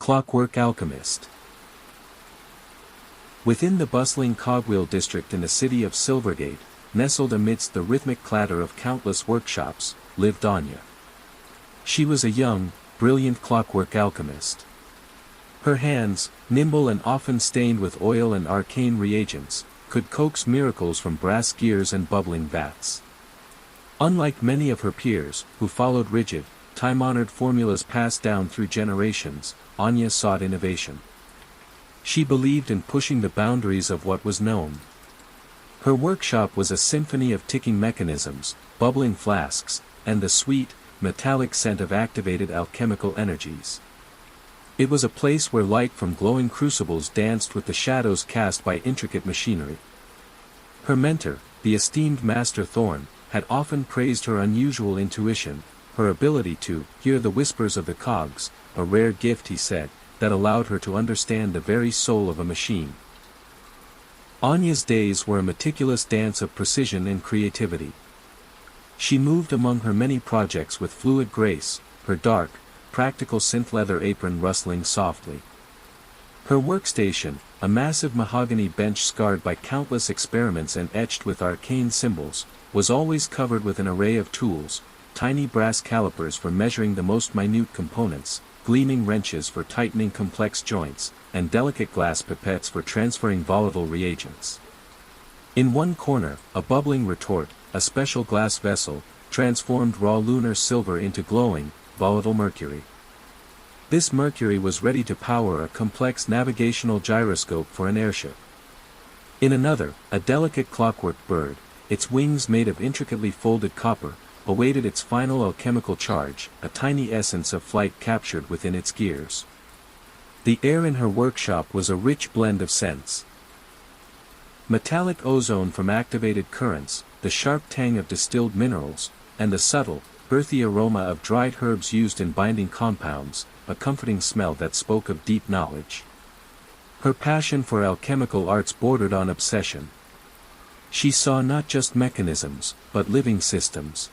Clockwork Alchemist. Within the bustling cogwheel district in the city of Silvergate, nestled amidst the rhythmic clatter of countless workshops, lived Anya. She was a young, brilliant clockwork alchemist. Her hands, nimble and often stained with oil and arcane reagents, could coax miracles from brass gears and bubbling vats. Unlike many of her peers, who followed rigid, time-honored formulas passed down through generations, Anya sought innovation. She believed in pushing the boundaries of what was known. Her workshop was a symphony of ticking mechanisms, bubbling flasks, and the sweet, metallic scent of activated alchemical energies. It was a place where light from glowing crucibles danced with the shadows cast by intricate machinery. Her mentor, the esteemed Master Thorn, had often praised her unusual intuition, her ability to hear the whispers of the cogs, a rare gift he said, that allowed her to understand the very soul of a machine. Anya's days were a meticulous dance of precision and creativity. She moved among her many projects with fluid grace, her dark, practical synth leather apron rustling softly. Her workstation, a massive mahogany bench scarred by countless experiments and etched with arcane symbols, was always covered with an array of tools, tiny brass calipers for measuring the most minute components, gleaming wrenches for tightening complex joints, and delicate glass pipettes for transferring volatile reagents. In one corner, a bubbling retort, a special glass vessel, transformed raw lunar silver into glowing, volatile mercury. This mercury was ready to power a complex navigational gyroscope for an airship. In another, a delicate clockwork bird, its wings made of intricately folded copper, awaited its final alchemical charge, a tiny essence of flight captured within its gears. The air in her workshop was a rich blend of scents. Metallic ozone from activated currents, the sharp tang of distilled minerals, and the subtle, earthy aroma of dried herbs used in binding compounds, a comforting smell that spoke of deep knowledge. Her passion for alchemical arts bordered on obsession. She saw not just mechanisms, but living systems.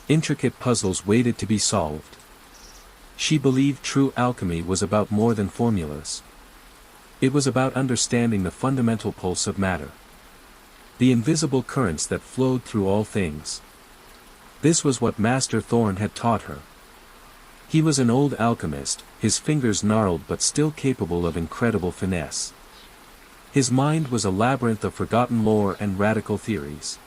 Intricate puzzles waited to be solved. She believed true alchemy was about more than formulas. It was about understanding the fundamental pulse of matter. The invisible currents that flowed through all things. This was what Master Thorn had taught her. He was an old alchemist, his fingers gnarled but still capable of incredible finesse. His mind was a labyrinth of forgotten lore and radical theories.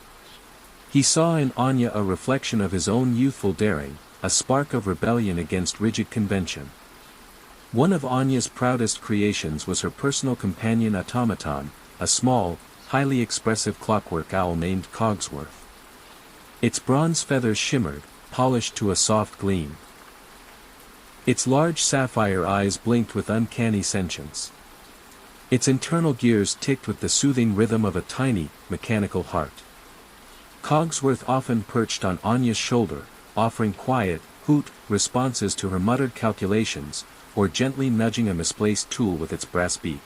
He saw in Anya a reflection of his own youthful daring, a spark of rebellion against rigid convention. One of Anya's proudest creations was her personal companion automaton, a small, highly expressive clockwork owl named Cogsworth. Its bronze feathers shimmered, polished to a soft gleam. Its large sapphire eyes blinked with uncanny sentience. Its internal gears ticked with the soothing rhythm of a tiny, mechanical heart. Cogsworth often perched on Anya's shoulder, offering quiet, hoot responses to her muttered calculations, or gently nudging a misplaced tool with its brass beak.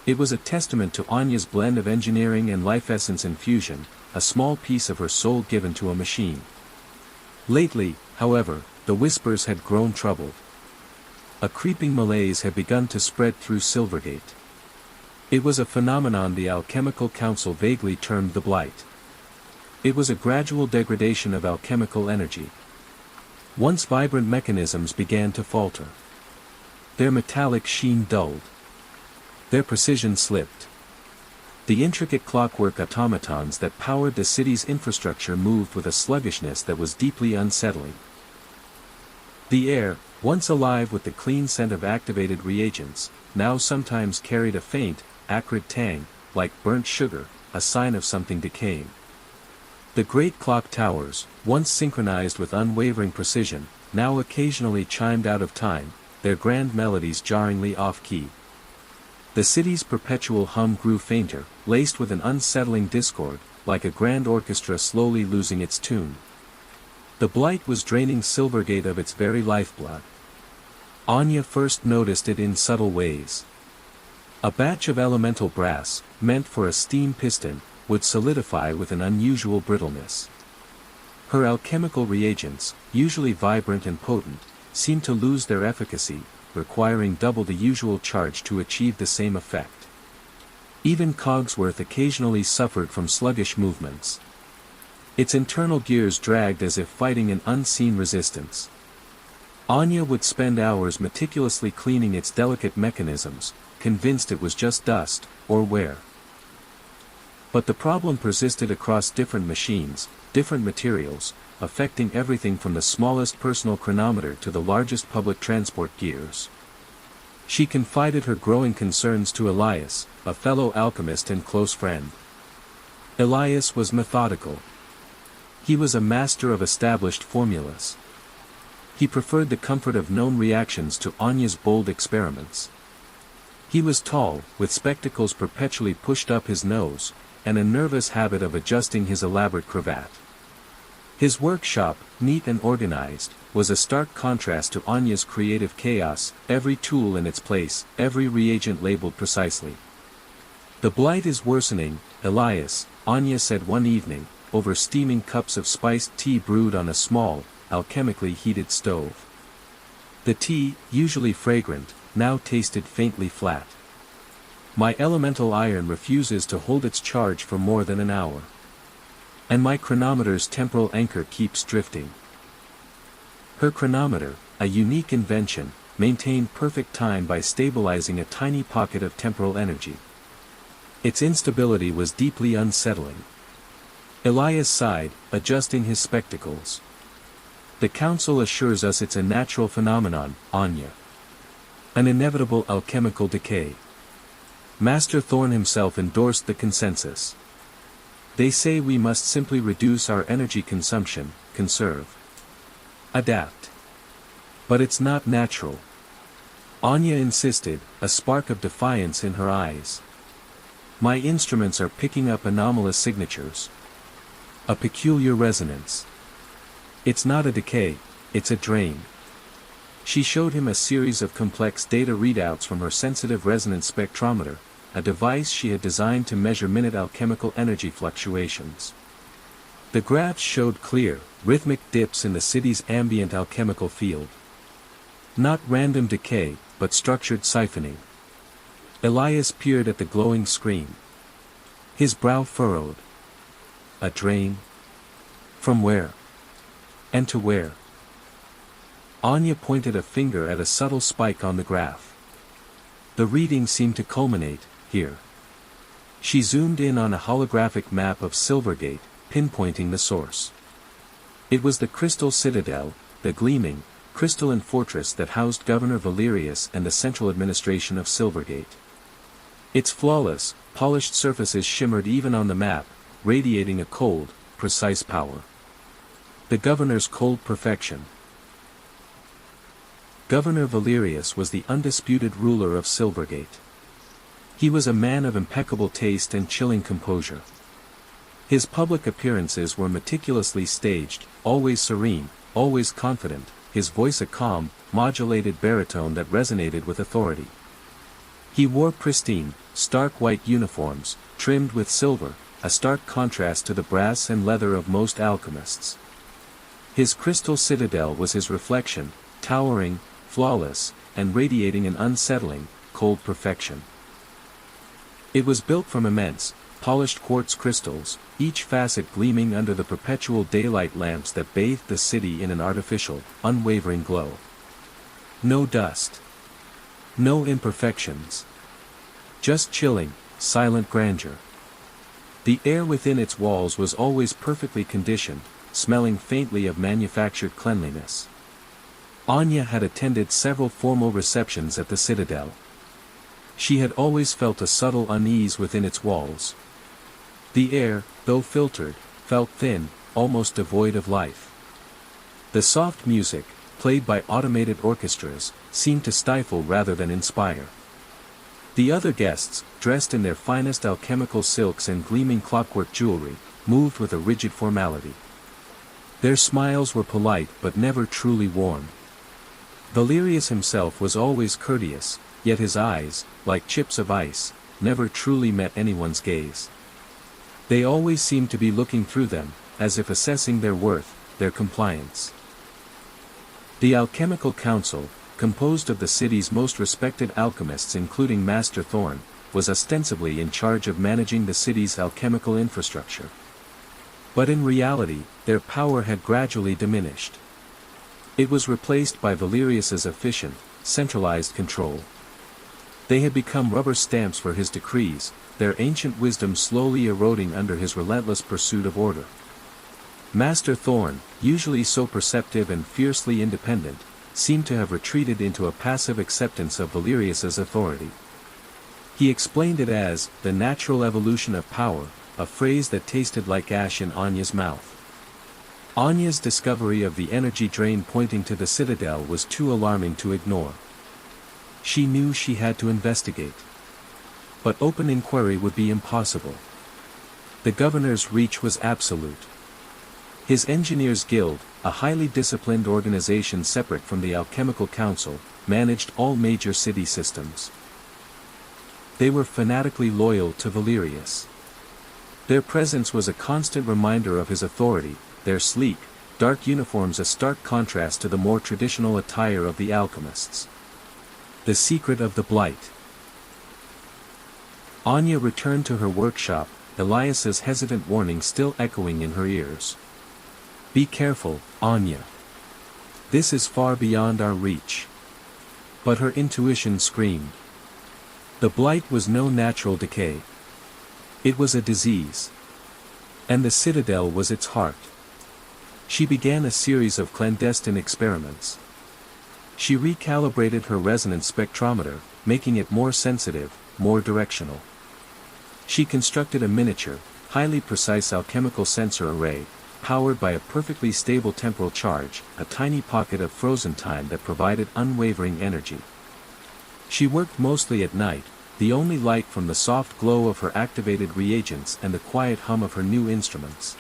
It was a testament to Anya's blend of engineering and life essence infusion, a small piece of her soul given to a machine. Lately, however, the whispers had grown troubled. A creeping malaise had begun to spread through Silvergate. It was a phenomenon the Alchemical Council vaguely termed the Blight. It was a gradual degradation of alchemical energy. Once vibrant mechanisms began to falter. Their metallic sheen dulled. Their precision slipped. The intricate clockwork automatons that powered the city's infrastructure moved with a sluggishness that was deeply unsettling. The air, once alive with the clean scent of activated reagents, now sometimes carried a faint, acrid tang, like burnt sugar, a sign of something decaying. The great clock towers, once synchronized with unwavering precision, now occasionally chimed out of time, their grand melodies jarringly off-key. The city's perpetual hum grew fainter, laced with an unsettling discord, like a grand orchestra slowly losing its tune. The blight was draining Silvergate of its very lifeblood. Anya first noticed it in subtle ways. A batch of elemental brass, meant for a steam piston, would solidify with an unusual brittleness. Her alchemical reagents, usually vibrant and potent, seemed to lose their efficacy, requiring double the usual charge to achieve the same effect. Even Cogsworth occasionally suffered from sluggish movements. Its internal gears dragged as if fighting an unseen resistance. Anya would spend hours meticulously cleaning its delicate mechanisms, convinced it was just dust, or wear. But the problem persisted across different machines, different materials, affecting everything from the smallest personal chronometer to the largest public transport gears. She confided her growing concerns to Elias, a fellow alchemist and close friend. Elias was methodical. He was a master of established formulas. He preferred the comfort of known reactions to Anya's bold experiments. He was tall, with spectacles perpetually pushed up his nose, and a nervous habit of adjusting his elaborate cravat. His workshop, neat and organized, was a stark contrast to Anya's creative chaos, every tool in its place, every reagent labeled precisely. "The blight is worsening, Elias," Anya said one evening, over steaming cups of spiced tea brewed on a small, alchemically heated stove. The tea, usually fragrant, now tasted faintly flat. "My elemental iron refuses to hold its charge for more than an hour. And my chronometer's temporal anchor keeps drifting." Her chronometer, a unique invention, maintained perfect time by stabilizing a tiny pocket of temporal energy. Its instability was deeply unsettling. Elias sighed, adjusting his spectacles. "The Council assures us it's a natural phenomenon, Anya. An inevitable alchemical decay." Master Thorn himself endorsed the consensus. "They say we must simply reduce our energy consumption, conserve. Adapt. But it's not natural." Anya insisted, a spark of defiance in her eyes. "My instruments are picking up anomalous signatures. A peculiar resonance. It's not a decay, it's a drain." She showed him a series of complex data readouts from her sensitive resonance spectrometer, a device she had designed to measure minute alchemical energy fluctuations. The graphs showed clear, rhythmic dips in the city's ambient alchemical field. Not random decay, but structured siphoning. Elias peered at the glowing screen. His brow furrowed. A drain? From where? And to where? Anya pointed a finger at a subtle spike on the graph. The reading seemed to culminate, here. She zoomed in on a holographic map of Silvergate, pinpointing the source. It was the Crystal Citadel, the gleaming, crystalline fortress that housed Governor Valerius and the central administration of Silvergate. Its flawless, polished surfaces shimmered even on the map, radiating a cold, precise power. The governor's cold perfection. Governor Valerius was the undisputed ruler of Silvergate. He was a man of impeccable taste and chilling composure. His public appearances were meticulously staged, always serene, always confident, his voice a calm, modulated baritone that resonated with authority. He wore pristine, stark white uniforms, trimmed with silver, a stark contrast to the brass and leather of most alchemists. His crystal citadel was his reflection, towering, flawless, and radiating an unsettling, cold perfection. It was built from immense, polished quartz crystals, each facet gleaming under the perpetual daylight lamps that bathed the city in an artificial, unwavering glow. No dust. No imperfections. Just chilling, silent grandeur. The air within its walls was always perfectly conditioned, smelling faintly of manufactured cleanliness. Anya had attended several formal receptions at the Citadel. She had always felt a subtle unease within its walls. The air, though filtered, felt thin, almost devoid of life. The soft music, played by automated orchestras, seemed to stifle rather than inspire. The other guests, dressed in their finest alchemical silks and gleaming clockwork jewelry, moved with a rigid formality. Their smiles were polite but never truly warm. Valerius himself was always courteous, yet his eyes, like chips of ice, never truly met anyone's gaze. They always seemed to be looking through them, as if assessing their worth, their compliance. The Alchemical Council, composed of the city's most respected alchemists including Master Thorn, was ostensibly in charge of managing the city's alchemical infrastructure. But in reality, their power had gradually diminished. It was replaced by Valerius's efficient, centralized control. They had become rubber stamps for his decrees, their ancient wisdom slowly eroding under his relentless pursuit of order. Master Thorn, usually so perceptive and fiercely independent, seemed to have retreated into a passive acceptance of Valerius's authority. He explained it as, the natural evolution of power, a phrase that tasted like ash in Anya's mouth. Anya's discovery of the energy drain pointing to the citadel was too alarming to ignore. She knew she had to investigate. But open inquiry would be impossible. The governor's reach was absolute. His Engineers Guild, a highly disciplined organization separate from the Alchemical Council, managed all major city systems. They were fanatically loyal to Valerius. Their presence was a constant reminder of his authority, their sleek, dark uniforms a stark contrast to the more traditional attire of the alchemists. The secret of the Blight. Anya returned to her workshop, Elias's hesitant warning still echoing in her ears. Be careful, Anya. This is far beyond our reach. But her intuition screamed. The Blight was no natural decay. It was a disease. And the citadel was its heart. She began a series of clandestine experiments. She recalibrated her resonance spectrometer, making it more sensitive, more directional. She constructed a miniature, highly precise alchemical sensor array, powered by a perfectly stable temporal charge, a tiny pocket of frozen time that provided unwavering energy. She worked mostly at night, the only light from the soft glow of her activated reagents and the quiet hum of her new instruments.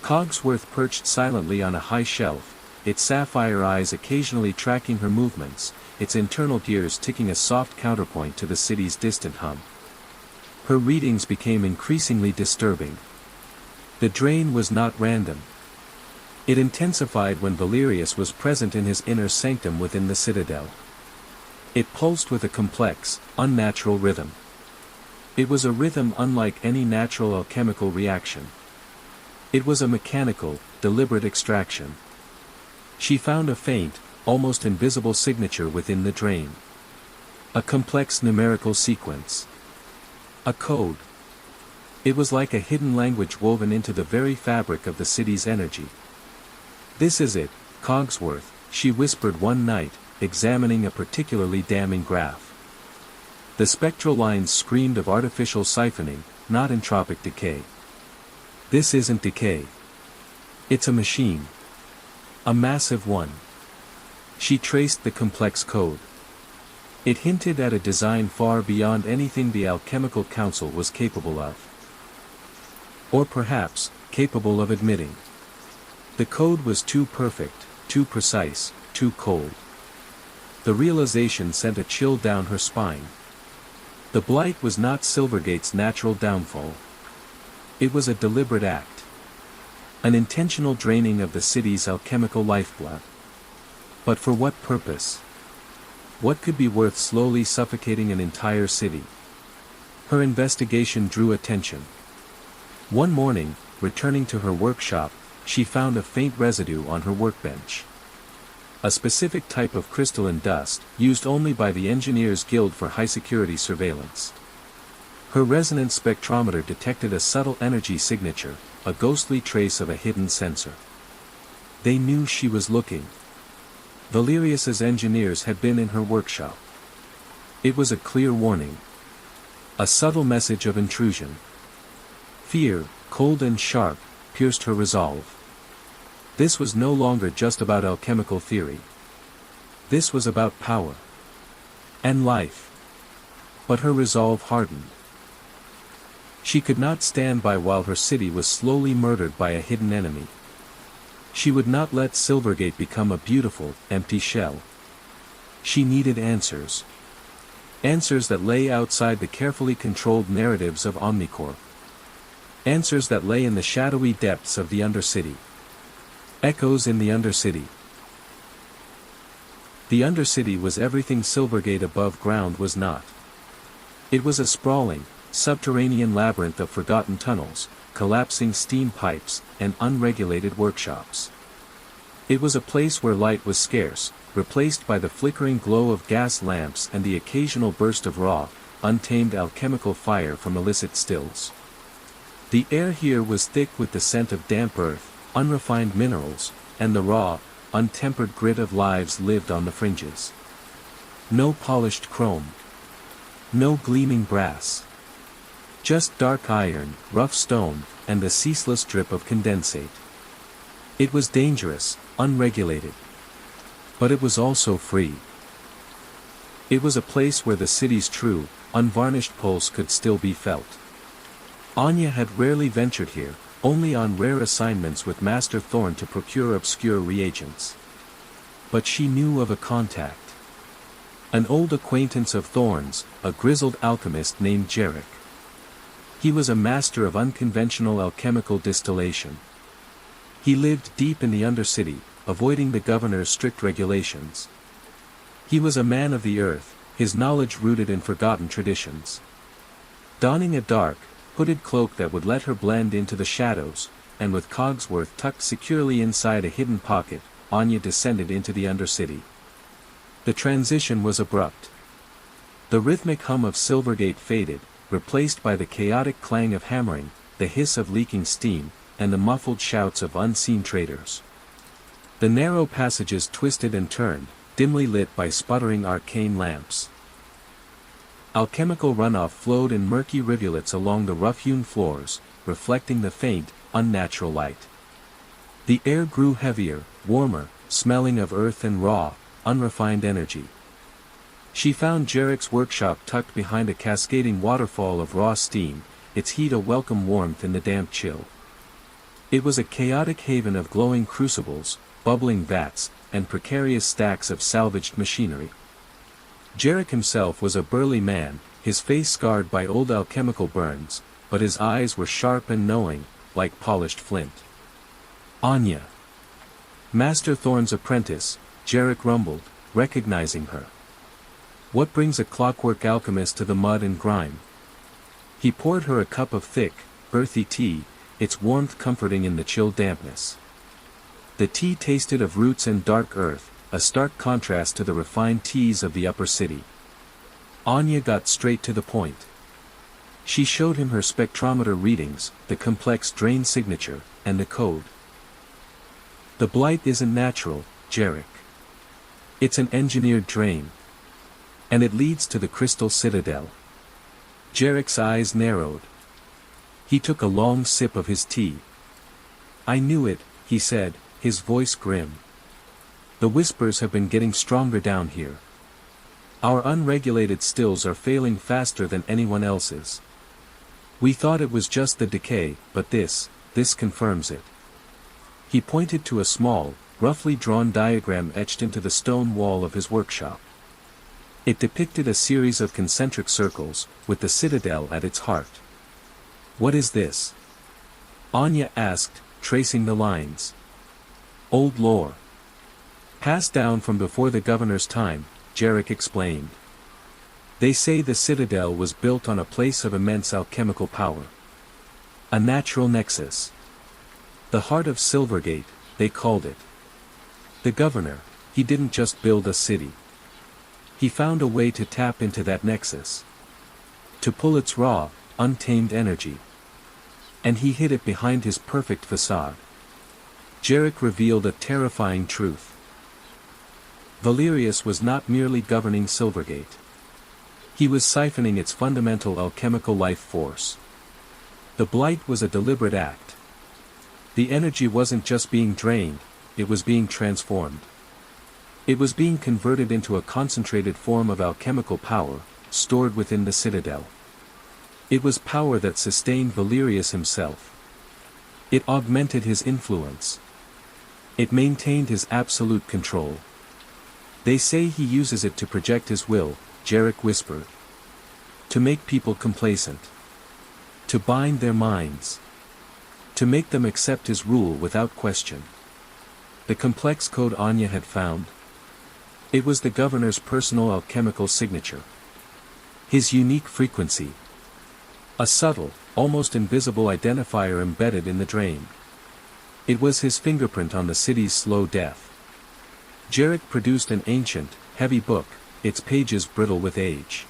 Cogsworth perched silently on a high shelf, its sapphire eyes occasionally tracking her movements, its internal gears ticking a soft counterpoint to the city's distant hum. Her readings became increasingly disturbing. The drain was not random. It intensified when Valerius was present in his inner sanctum within the citadel. It pulsed with a complex, unnatural rhythm. It was a rhythm unlike any natural alchemical reaction. It was a mechanical, deliberate extraction. She found a faint, almost invisible signature within the drain. A complex numerical sequence. A code. It was like a hidden language woven into the very fabric of the city's energy. This is it, Cogsworth, she whispered one night, examining a particularly damning graph. The spectral lines screamed of artificial siphoning, not entropic decay. This isn't decay. It's a machine. A massive one. She traced the complex code. It hinted at a design far beyond anything the Alchemical Council was capable of. Or perhaps, capable of admitting. The code was too perfect, too precise, too cold. The realization sent a chill down her spine. The Blight was not Silvergate's natural downfall. It was a deliberate act. An intentional draining of the city's alchemical lifeblood. But for what purpose? What could be worth slowly suffocating an entire city? Her investigation drew attention. One morning, returning to her workshop, she found a faint residue on her workbench. A specific type of crystalline dust, used only by the Engineers Guild for high-security surveillance. Her resonance spectrometer detected a subtle energy signature, a ghostly trace of a hidden sensor. They knew she was looking. Valerius's engineers had been in her workshop. It was a clear warning. A subtle message of intrusion. Fear, cold and sharp, pierced her resolve. This was no longer just about alchemical theory. This was about power. And life. But her resolve hardened. She could not stand by while her city was slowly murdered by a hidden enemy. She would not let Silvergate become a beautiful, empty shell. She needed answers. Answers that lay outside the carefully controlled narratives of Omnicorp. Answers that lay in the shadowy depths of the Undercity. Echoes in the Undercity. The Undercity was everything Silvergate above ground was not. It was a sprawling, subterranean labyrinth of forgotten tunnels, collapsing steam pipes, and unregulated workshops. It was a place where light was scarce, replaced by the flickering glow of gas lamps and the occasional burst of raw, untamed alchemical fire from illicit stills. The air here was thick with the scent of damp earth, unrefined minerals, and the raw, untempered grit of lives lived on the fringes. No polished chrome. No gleaming brass. Just dark iron, rough stone, and the ceaseless drip of condensate. It was dangerous, unregulated. But it was also free. It was a place where the city's true, unvarnished pulse could still be felt. Anya had rarely ventured here, only on rare assignments with Master Thorn to procure obscure reagents. But she knew of a contact. An old acquaintance of Thorn's, a grizzled alchemist named Jarek. He was a master of unconventional alchemical distillation. He lived deep in the Undercity, avoiding the governor's strict regulations. He was a man of the earth, his knowledge rooted in forgotten traditions. Donning a dark, hooded cloak that would let her blend into the shadows, and with Cogsworth tucked securely inside a hidden pocket, Anya descended into the Undercity. The transition was abrupt. The rhythmic hum of Silvergate faded, replaced by the chaotic clang of hammering, the hiss of leaking steam, and the muffled shouts of unseen traders. The narrow passages twisted and turned, dimly lit by sputtering arcane lamps. Alchemical runoff flowed in murky rivulets along the rough-hewn floors, reflecting the faint, unnatural light. The air grew heavier, warmer, smelling of earth and raw, unrefined energy. She found Jarek's workshop tucked behind a cascading waterfall of raw steam, its heat a welcome warmth in the damp chill. It was a chaotic haven of glowing crucibles, bubbling vats, and precarious stacks of salvaged machinery. Jarek himself was a burly man, his face scarred by old alchemical burns, but his eyes were sharp and knowing, like polished flint. Anya. Master Thorn's apprentice, Jarek rumbled, recognizing her. What brings a clockwork alchemist to the mud and grime? He poured her a cup of thick, earthy tea, its warmth comforting in the chill dampness. The tea tasted of roots and dark earth, a stark contrast to the refined teas of the upper city. Anya got straight to the point. She showed him her spectrometer readings, the complex drain signature, and the code. The blight isn't natural, Jarek. It's an engineered drain. And it leads to the Crystal Citadel. Jarek's eyes narrowed. He took a long sip of his tea. I knew it, he said, his voice grim. The whispers have been getting stronger down here. Our unregulated stills are failing faster than anyone else's. We thought it was just the decay, but this confirms it. He pointed to a small, roughly drawn diagram etched into the stone wall of his workshop. It depicted a series of concentric circles, with the citadel at its heart. What is this? Anya asked, tracing the lines. Old lore. Passed down from before the governor's time, Jarek explained. They say the citadel was built on a place of immense alchemical power. A natural nexus. The heart of Silvergate, they called it. The governor, he didn't just build a city. He found a way to tap into that nexus. To pull its raw, untamed energy. And he hid it behind his perfect facade. Jarek revealed a terrifying truth. Valerius was not merely governing Silvergate. He was siphoning its fundamental alchemical life force. The blight was a deliberate act. The energy wasn't just being drained, it was being transformed. It was being converted into a concentrated form of alchemical power, stored within the citadel. It was power that sustained Valerius himself. It augmented his influence. It maintained his absolute control. They say he uses it to project his will, Jarek whispered. To make people complacent. To bind their minds. To make them accept his rule without question. The complex code Anya had found. It was the governor's personal alchemical signature. His unique frequency. A subtle, almost invisible identifier embedded in the drain. It was his fingerprint on the city's slow death. Jarek produced an ancient, heavy book, its pages brittle with age.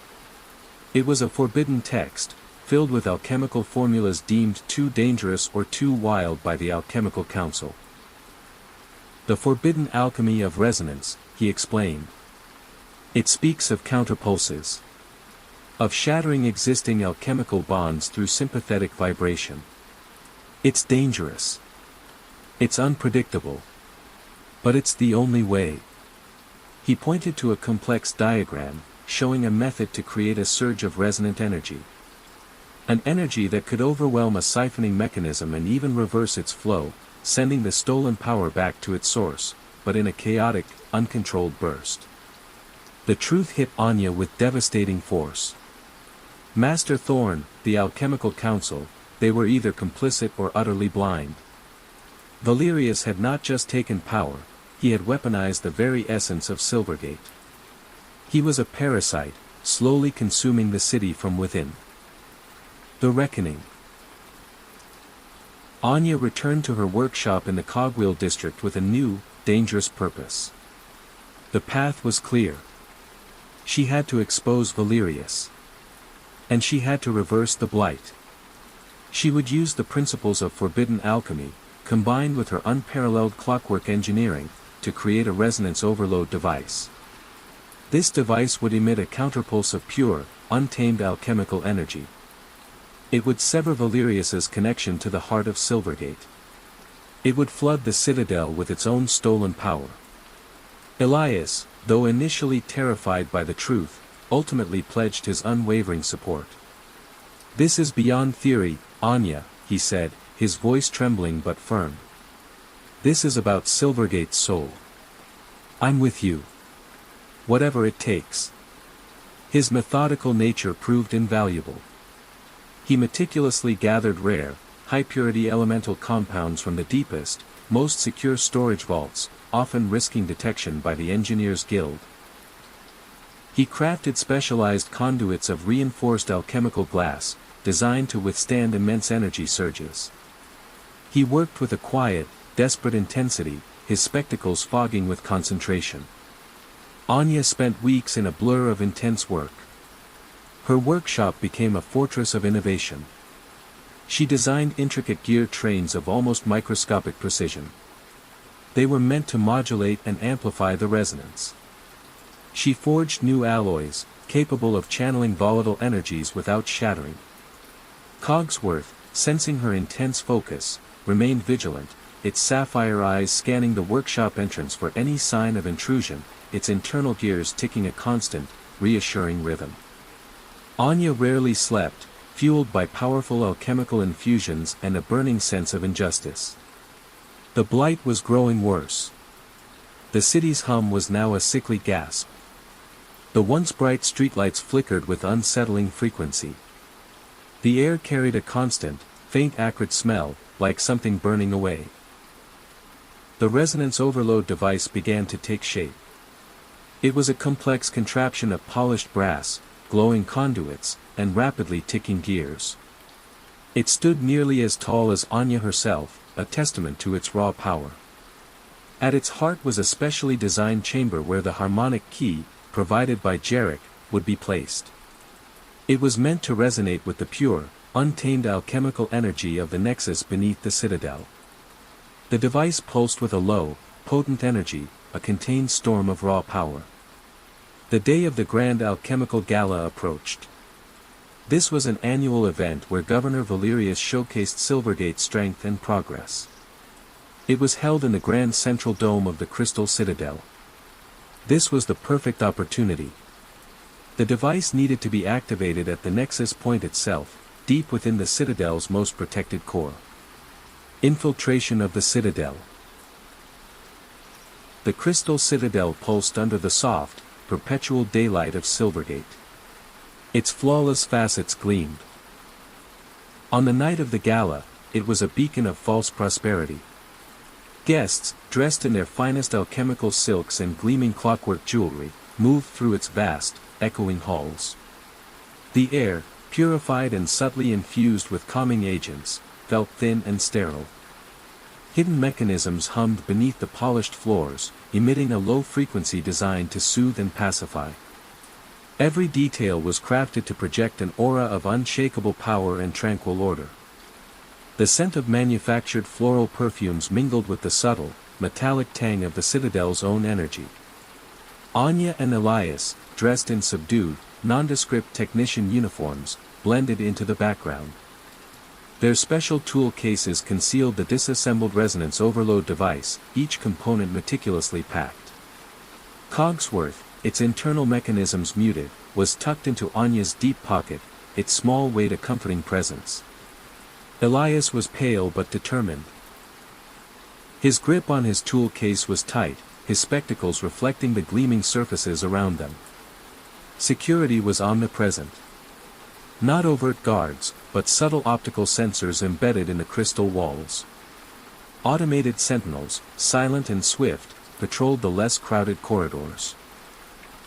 It was a forbidden text, filled with alchemical formulas deemed too dangerous or too wild by the Alchemical Council. The forbidden alchemy of resonance, he explained. It speaks of counterpulses. Of shattering existing alchemical bonds through sympathetic vibration. It's dangerous. It's unpredictable. But it's the only way. He pointed to a complex diagram, showing a method to create a surge of resonant energy. An energy that could overwhelm a siphoning mechanism and even reverse its flow, sending the stolen power back to its source, but in a chaotic, uncontrolled burst. The truth hit Anya with devastating force. Master Thorn, the Alchemical Council, they were either complicit or utterly blind. Valerius had not just taken power, he had weaponized the very essence of Silvergate. He was a parasite, slowly consuming the city from within. The Reckoning. Anya returned to her workshop in the Cogwheel district with a new, dangerous purpose. The path was clear. She had to expose Valerius. And she had to reverse the blight. She would use the principles of forbidden alchemy, combined with her unparalleled clockwork engineering, to create a resonance overload device. This device would emit a counterpulse of pure, untamed alchemical energy. It would sever Valerius's connection to the heart of Silvergate. It would flood the citadel with its own stolen power. Elias, though initially terrified by the truth, ultimately pledged his unwavering support. "This is beyond theory, Anya," he said, his voice trembling but firm. "This is about Silvergate's soul. I'm with you. Whatever it takes." His methodical nature proved invaluable. He meticulously gathered rare, high-purity elemental compounds from the deepest, most secure storage vaults, often risking detection by the Engineers Guild. He crafted specialized conduits of reinforced alchemical glass, designed to withstand immense energy surges. He worked with a quiet, desperate intensity, his spectacles fogging with concentration. Anya spent weeks in a blur of intense work. Her workshop became a fortress of innovation. She designed intricate gear trains of almost microscopic precision. They were meant to modulate and amplify the resonance. She forged new alloys, capable of channeling volatile energies without shattering. Cogsworth, sensing her intense focus, remained vigilant, its sapphire eyes scanning the workshop entrance for any sign of intrusion, its internal gears ticking a constant, reassuring rhythm. Anya rarely slept, fueled by powerful alchemical infusions and a burning sense of injustice. The blight was growing worse. The city's hum was now a sickly gasp. The once bright streetlights flickered with unsettling frequency. The air carried a constant, faint acrid smell, like something burning away. The resonance overload device began to take shape. It was a complex contraption of polished brass, glowing conduits, and rapidly ticking gears. It stood nearly as tall as Anya herself, a testament to its raw power. At its heart was a specially designed chamber where the harmonic key, provided by Jarek, would be placed. It was meant to resonate with the pure, untamed alchemical energy of the nexus beneath the citadel. The device pulsed with a low, potent energy, a contained storm of raw power. The day of the Grand Alchemical Gala approached. This was an annual event where Governor Valerius showcased Silvergate's strength and progress. It was held in the grand central dome of the Crystal Citadel. This was the perfect opportunity. The device needed to be activated at the nexus point itself, deep within the Citadel's most protected core. Infiltration of the Citadel. The Crystal Citadel pulsed under the soft, perpetual daylight of Silvergate. Its flawless facets gleamed. On the night of the gala, it was a beacon of false prosperity. Guests, dressed in their finest alchemical silks and gleaming clockwork jewelry, moved through its vast, echoing halls. The air, purified and subtly infused with calming agents, felt thin and sterile. Hidden mechanisms hummed beneath the polished floors, emitting a low frequency designed to soothe and pacify. Every detail was crafted to project an aura of unshakable power and tranquil order. The scent of manufactured floral perfumes mingled with the subtle, metallic tang of the citadel's own energy. Anya and Elias, dressed in subdued, nondescript technician uniforms, blended into the background. Their special tool cases concealed the disassembled resonance overload device, each component meticulously packed. Cogsworth, its internal mechanisms muted, was tucked into Anya's deep pocket, its small weight a comforting presence. Elias was pale but determined. His grip on his tool case was tight, his spectacles reflecting the gleaming surfaces around them. Security was omnipresent. Not overt guards, but subtle optical sensors embedded in the crystal walls. Automated sentinels, silent and swift, patrolled the less crowded corridors.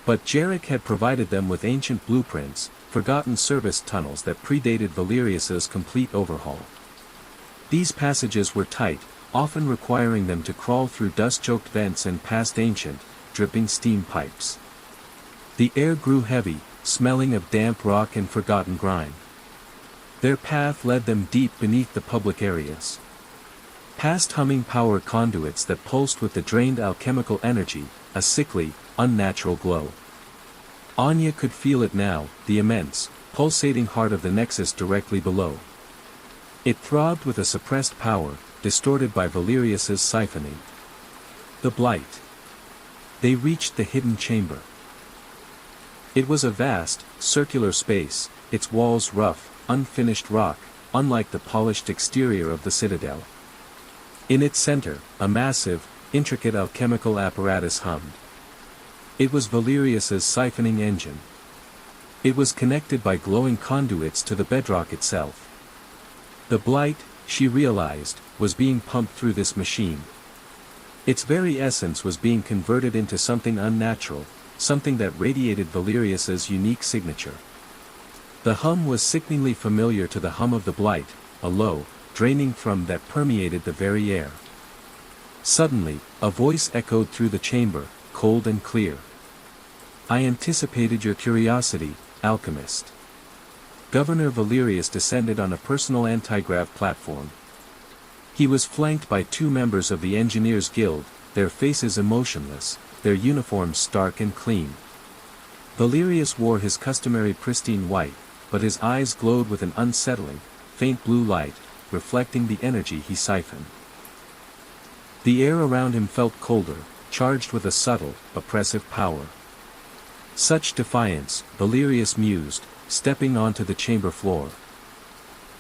But Jarek had provided them with ancient blueprints, forgotten service tunnels that predated Valerius's complete overhaul. These passages were tight, often requiring them to crawl through dust-choked vents and past ancient, dripping steam pipes. The air grew heavy, smelling of damp rock and forgotten grime. Their path led them deep beneath the public areas. Past humming power conduits that pulsed with the drained alchemical energy, a sickly, unnatural glow. Anya could feel it now, the immense, pulsating heart of the nexus directly below. It throbbed with a suppressed power, distorted by Valerius's siphoning. The Blight. They reached the hidden chamber. It was a vast, circular space, its walls rough, unfinished rock, unlike the polished exterior of the citadel. In its center, a massive, intricate alchemical apparatus hummed. It was Valerius's siphoning engine. It was connected by glowing conduits to the bedrock itself. The Blight, she realized, was being pumped through this machine. Its very essence was being converted into something unnatural, something that radiated Valerius's unique signature. The hum was sickeningly familiar to the hum of the Blight, a low, draining thrum that permeated the very air. Suddenly, a voice echoed through the chamber, cold and clear. "I anticipated your curiosity, alchemist." Governor Valerius descended on a personal anti-grav platform. He was flanked by two members of the Engineers Guild, their faces emotionless, their uniforms stark and clean. Valerius wore his customary pristine white, but his eyes glowed with an unsettling, faint blue light, reflecting the energy he siphoned. The air around him felt colder, charged with a subtle, oppressive power. Such defiance, Valerius mused, stepping onto the chamber floor.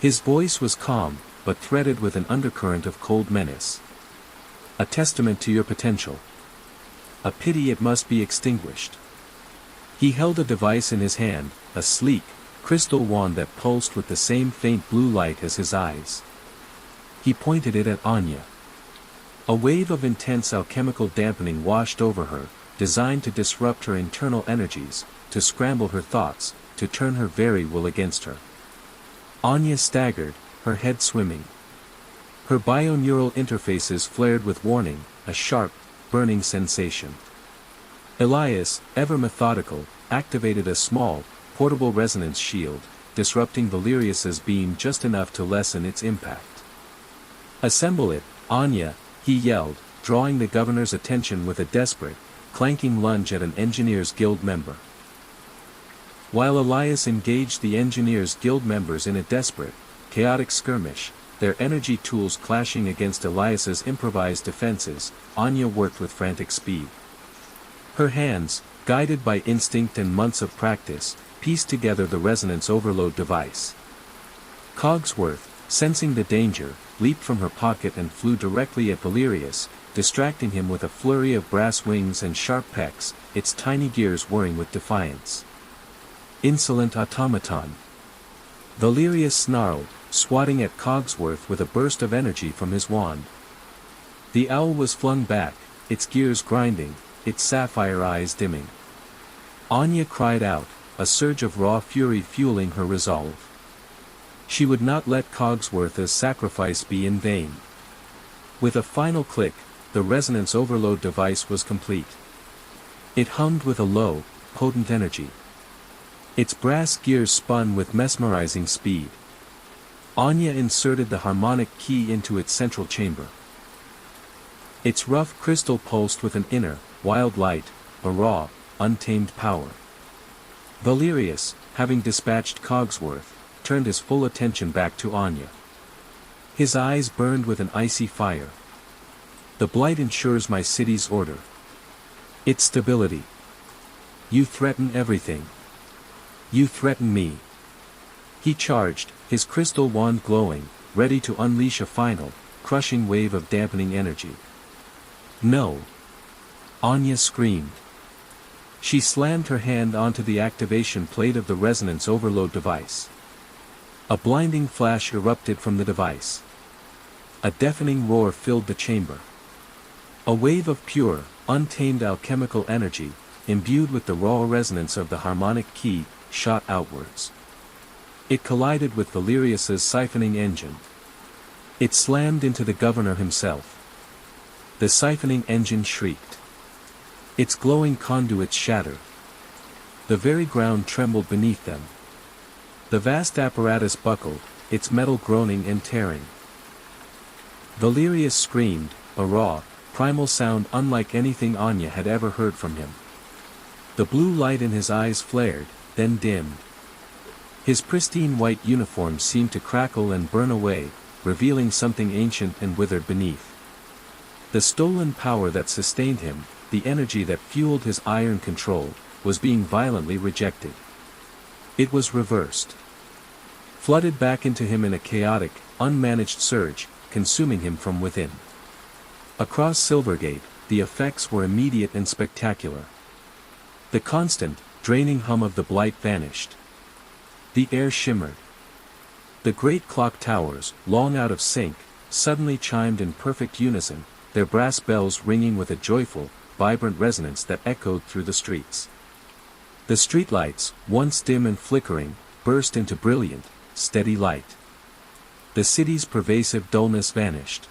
His voice was calm, but threaded with an undercurrent of cold menace. "A testament to your potential. A pity it must be extinguished." He held a device in his hand, a sleek, crystal wand that pulsed with the same faint blue light as his eyes. He pointed it at Anya. A wave of intense alchemical dampening washed over her, designed to disrupt her internal energies, to scramble her thoughts, to turn her very will against her. Anya staggered, her head swimming. Her bioneural interfaces flared with warning, a sharp, burning sensation. Elias, ever methodical, activated a small, portable resonance shield, disrupting Valerius's beam just enough to lessen its impact. "Assemble it, Anya," he yelled, drawing the governor's attention with a desperate, clanking lunge at an Engineers Guild member. While Elias engaged the Engineers Guild members in a desperate, chaotic skirmish, their energy tools clashing against Elias's improvised defenses, Anya worked with frantic speed. Her hands, guided by instinct and months of practice, pieced together the resonance overload device. Cogsworth, sensing the danger, leaped from her pocket and flew directly at Valerius, distracting him with a flurry of brass wings and sharp pecks, its tiny gears whirring with defiance. "Insolent automaton!" Valerius snarled, swatting at Cogsworth with a burst of energy from his wand. The owl was flung back, its gears grinding, its sapphire eyes dimming. Anya cried out, a surge of raw fury fueling her resolve. She would not let Cogsworth's sacrifice be in vain. With a final click, the resonance overload device was complete. It hummed with a low, potent energy. Its brass gears spun with mesmerizing speed. Anya inserted the harmonic key into its central chamber. Its rough crystal pulsed with an inner, wild light, a raw, untamed power. Valerius, having dispatched Cogsworth, turned his full attention back to Anya. His eyes burned with an icy fire. The blight ensures my city's order. Its stability. You threaten everything. You threaten me. He charged, his crystal wand glowing, ready to unleash a final, crushing wave of dampening energy. No! Anya screamed. She slammed her hand onto the activation plate of the resonance overload device. A blinding flash erupted from the device. A deafening roar filled the chamber. A wave of pure, untamed alchemical energy, imbued with the raw resonance of the harmonic key, shot outwards. It collided with Valerius's siphoning engine. It slammed into the governor himself. The siphoning engine shrieked. Its glowing conduits shattered. The very ground trembled beneath them. The vast apparatus buckled, its metal groaning and tearing. Valerius screamed, a raw, primal sound unlike anything Anya had ever heard from him. The blue light in his eyes flared, then dimmed. His pristine white uniform seemed to crackle and burn away, revealing something ancient and withered beneath. The stolen power that sustained him, the energy that fueled his iron control, was being violently rejected. It was reversed. Flooded back into him in a chaotic, unmanaged surge, consuming him from within. Across Silvergate, the effects were immediate and spectacular. The constant, draining hum of the blight vanished. The air shimmered. The great clock towers, long out of sync, suddenly chimed in perfect unison, their brass bells ringing with a joyful, vibrant resonance that echoed through the streets. The streetlights, once dim and flickering, burst into brilliant, steady light. The city's pervasive dullness vanished.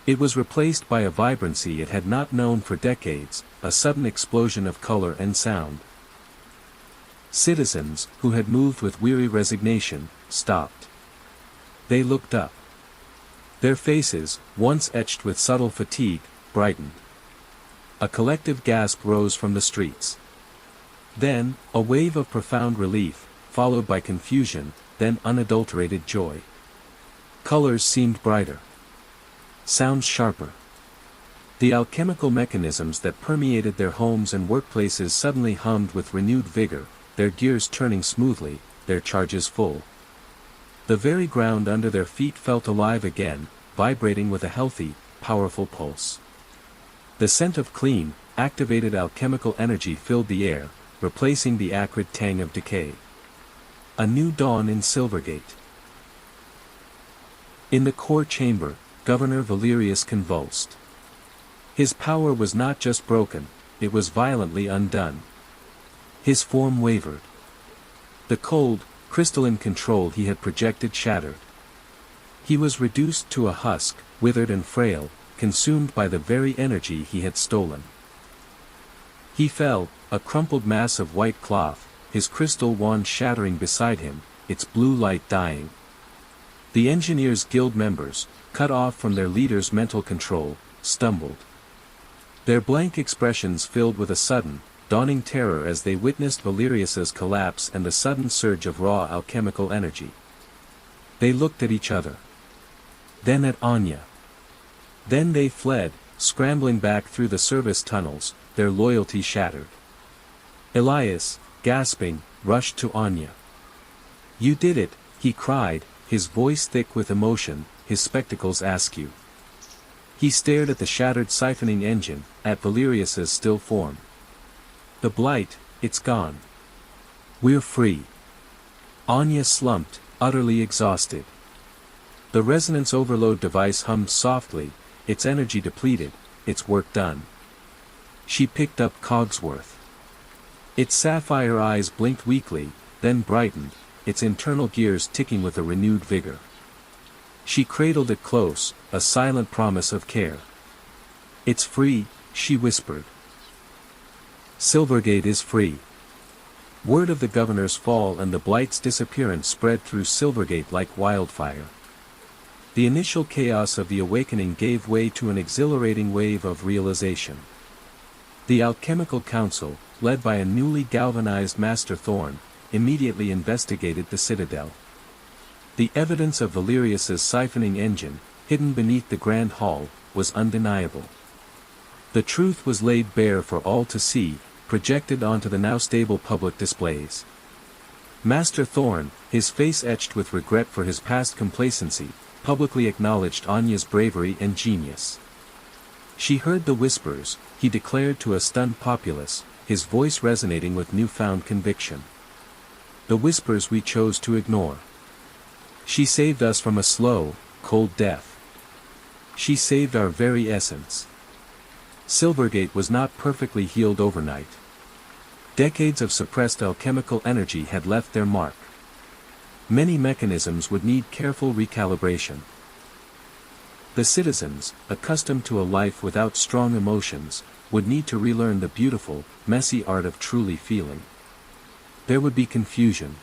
It was replaced by a vibrancy it had not known for decades, a sudden explosion of color and sound. Citizens, who had moved with weary resignation, stopped. They looked up. Their faces, once etched with subtle fatigue, brightened. A collective gasp rose from the streets. Then, a wave of profound relief, followed by confusion, then unadulterated joy. Colors seemed brighter. Sounds sharper. The alchemical mechanisms that permeated their homes and workplaces suddenly hummed with renewed vigor, their gears turning smoothly, their charges full. The very ground under their feet felt alive again, vibrating with a healthy, powerful pulse. The scent of clean, activated alchemical energy filled the air, replacing the acrid tang of decay. A new dawn in Silvergate. In the core chamber, Governor Valerius convulsed. His power was not just broken, it was violently undone. His form wavered. The cold, crystalline control he had projected shattered. He was reduced to a husk, withered and frail, consumed by the very energy he had stolen. He fell, a crumpled mass of white cloth, his crystal wand shattering beside him, its blue light dying. The Engineers Guild members, cut off from their leader's mental control, stumbled. Their blank expressions filled with a sudden, dawning terror as they witnessed Valerius's collapse and the sudden surge of raw alchemical energy. They looked at each other. Then at Anya. Then they fled, scrambling back through the service tunnels, their loyalty shattered. Elias, gasping, rushed to Anya. "You did it," he cried, his voice thick with emotion, his spectacles askew. He stared at the shattered siphoning engine, at Valerius's still form. "The blight, it's gone. We're free." Anya slumped, utterly exhausted. The resonance overload device hummed softly, its energy depleted, its work done. She picked up Cogsworth. Its sapphire eyes blinked weakly, then brightened, its internal gears ticking with a renewed vigor. She cradled it close, a silent promise of care. "It's free," she whispered. "Silvergate is free." Word of the governor's fall and the Blight's disappearance spread through Silvergate like wildfire. The initial chaos of the awakening gave way to an exhilarating wave of realization. The Alchemical Council, led by a newly galvanized Master Thorn, immediately investigated the citadel. The evidence of Valerius's siphoning engine, hidden beneath the Grand Hall, was undeniable. The truth was laid bare for all to see, projected onto the now stable public displays. Master Thorn, his face etched with regret for his past complacency, publicly acknowledged Anya's bravery and genius. She heard the whispers, he declared to a stunned populace, his voice resonating with newfound conviction. "The whispers we chose to ignore. She saved us from a slow, cold death. She saved our very essence." Silvergate was not perfectly healed overnight. Decades of suppressed alchemical energy had left their mark. Many mechanisms would need careful recalibration. The citizens, accustomed to a life without strong emotions, would need to relearn the beautiful, messy art of truly feeling. There would be confusion.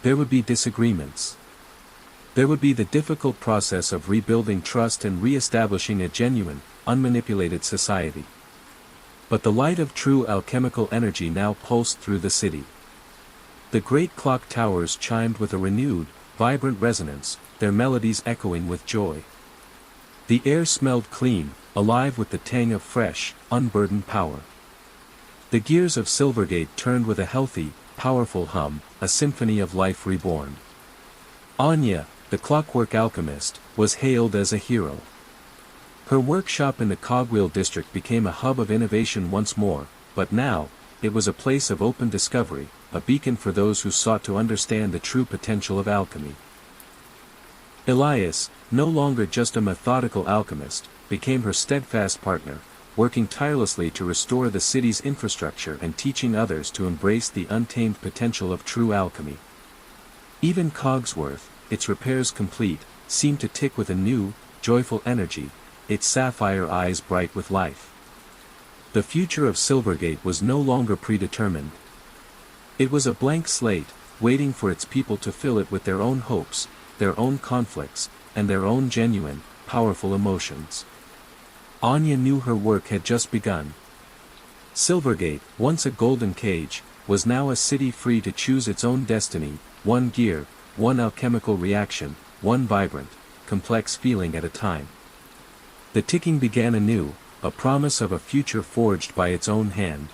There would be disagreements. There would be the difficult process of rebuilding trust and re-establishing a genuine, unmanipulated society. But the light of true alchemical energy now pulsed through the city. The great clock towers chimed with a renewed, vibrant resonance, their melodies echoing with joy. The air smelled clean, alive with the tang of fresh, unburdened power. The gears of Silvergate turned with a healthy, powerful hum, a symphony of life reborn. Anya, the Clockwork Alchemist, was hailed as a hero. Her workshop in the Cogwheel district became a hub of innovation once more, but now, it was a place of open discovery, a beacon for those who sought to understand the true potential of alchemy. Elias, no longer just a methodical alchemist, became her steadfast partner, working tirelessly to restore the city's infrastructure and teaching others to embrace the untamed potential of true alchemy. Even Cogsworth, its repairs complete, seemed to tick with a new, joyful energy, its sapphire eyes bright with life. The future of Silvergate was no longer predetermined. It was a blank slate, waiting for its people to fill it with their own hopes, their own conflicts, and their own genuine, powerful emotions. Anya knew her work had just begun. Silvergate, once a golden cage, was now a city free to choose its own destiny, one gear, one alchemical reaction, one vibrant, complex feeling at a time. The ticking began anew, a promise of a future forged by its own hand.